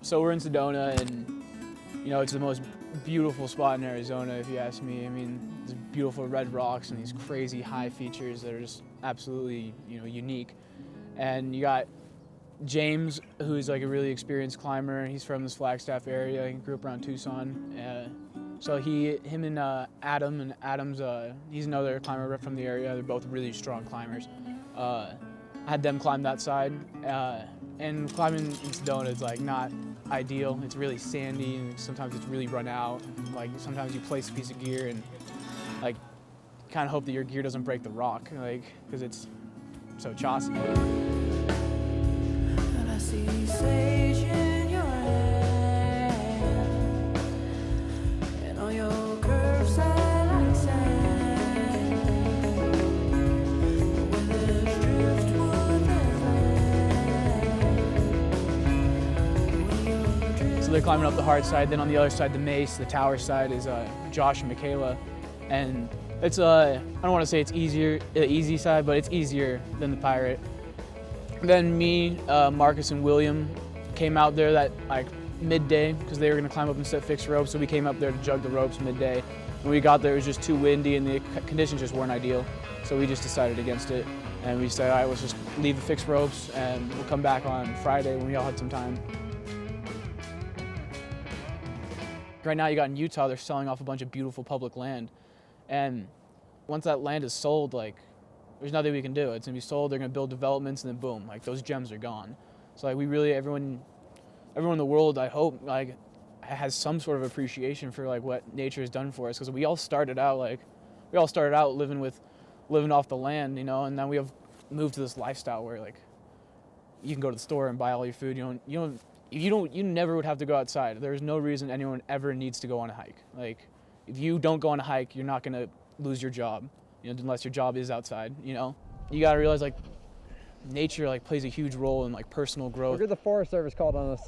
So we're in Sedona, and you know, it's the most beautiful spot in Arizona, if you ask me. I mean, there's beautiful red rocks and these crazy high features that are just absolutely, you know, unique. And you got James, who's like a really experienced climber. He's from this Flagstaff area. He grew up around Tucson. So him and Adam's, he's another climber from the area. They're both really strong climbers. I had them climb that side. And climbing in Sedona is like not ideal. It's really sandy, and sometimes it's really run out. Like sometimes you place a piece of gear and like kind of hope that your gear doesn't break the rock, like because it's so choppy. And I see sage in your hand, and all your curves are like sand. When there's driftwood and So they're climbing up the hard side. Then on the other side, the Mace, the tower side, is Josh and Michaela, and it's I don't want to say it's easier, the easy side, but it's easier than the Pirate. Then me, Marcus, and William came out there that like midday because they were going to climb up and set fixed ropes. So we came up there to jug the ropes midday. When we got there, it was just too windy and the conditions just weren't ideal. So we just decided against it, and we said, all right, let's just leave the fixed ropes and we'll come back on Friday when we all had some time. Right now, you got in Utah, they're selling off a bunch of beautiful public land, and once that land is sold, like, there's nothing we can do. It's gonna be sold, they're gonna build developments, and then boom, like those gems are gone. So like we really, everyone in the world, I hope, like has some sort of appreciation for like what nature has done for us, because we all started out living off the land, you know, and then we have moved to this lifestyle where like you can go to the store and buy all your food. You never would have to go outside. There's no reason anyone ever needs to go on a hike. Like if you don't go on a hike, you're not gonna lose your job, you know, unless your job is outside, you know. You gotta realize like nature like plays a huge role in like personal growth. Look at the Forest Service called on us.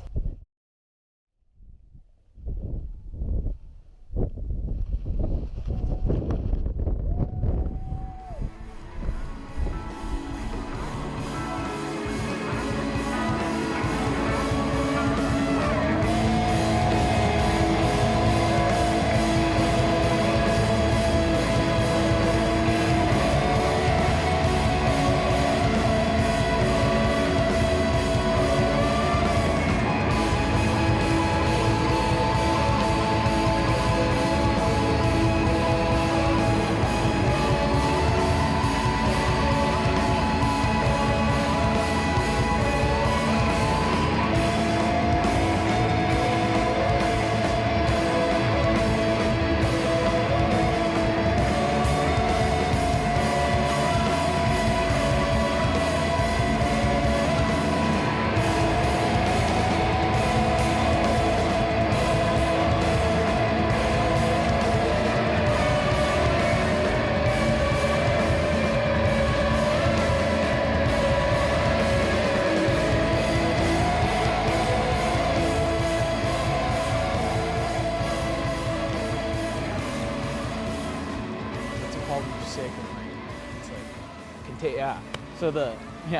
Sick and like it's like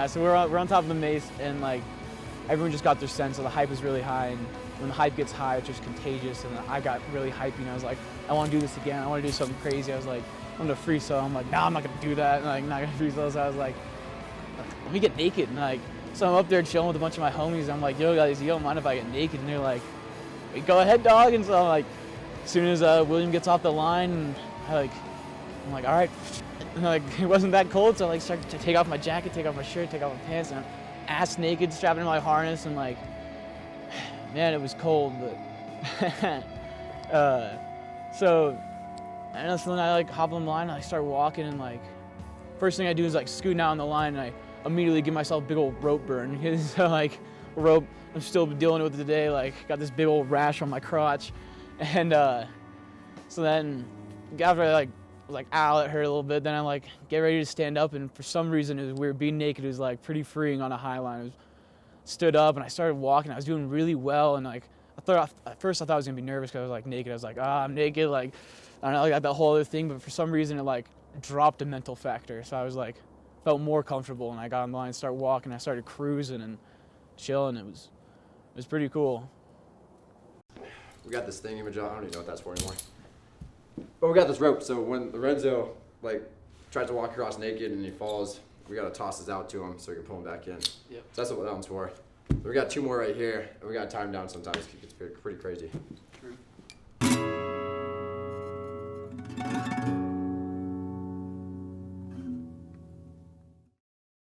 so we're on top of the Mace, and like everyone just got their sense. So the hype is really high, and when the hype gets high, it's just contagious. And I got really hyped, and I was like, I want to do this again. I want to do something crazy. I was like, I'm gonna freestyle. I'm like, nah, I'm not gonna do that. And like, not gonna freestyle. So I was like, let me get naked. And like, so I'm up there chilling with a bunch of my homies. I'm like, yo guys, you don't mind if I get naked? And they're like, hey, go ahead, dog. And so I'm like, as soon as William gets off the line, I'm like, all right. And like, it wasn't that cold, so I like started to take off my jacket, take off my shirt, take off my pants, and I'm ass naked, strapped into my harness, and like, man, it was cold, but so then I like hop on the line, and I start walking, and like, first thing I do is like scooting out on the line, and I immediately give myself a big old rope burn, because so like, rope, I'm still dealing with it today, like, got this big old rash on my crotch, and so then after I was like, ow, it hurt a little bit. Then I like get ready to stand up, and for some reason it was weird. Being naked was like pretty freeing on a Highline. Stood up and I started walking. I was doing really well, and like at first I thought I was gonna be nervous because I was like naked. I was like, I'm naked. Like I don't know, I got that whole other thing. But for some reason it like dropped a mental factor. So I was like felt more comfortable, and I got on the line, started walking. I started cruising and chilling. It was pretty cool. we got this thingamajig. I don't even know what that's for anymore. But we got this rope, so when Lorenzo like tries to walk across naked and he falls, we gotta toss this out to him so we can pull him back in. Yep. So that's what that one's for. We got 2 more right here, and we gotta tie him down sometimes. It gets pretty crazy. True.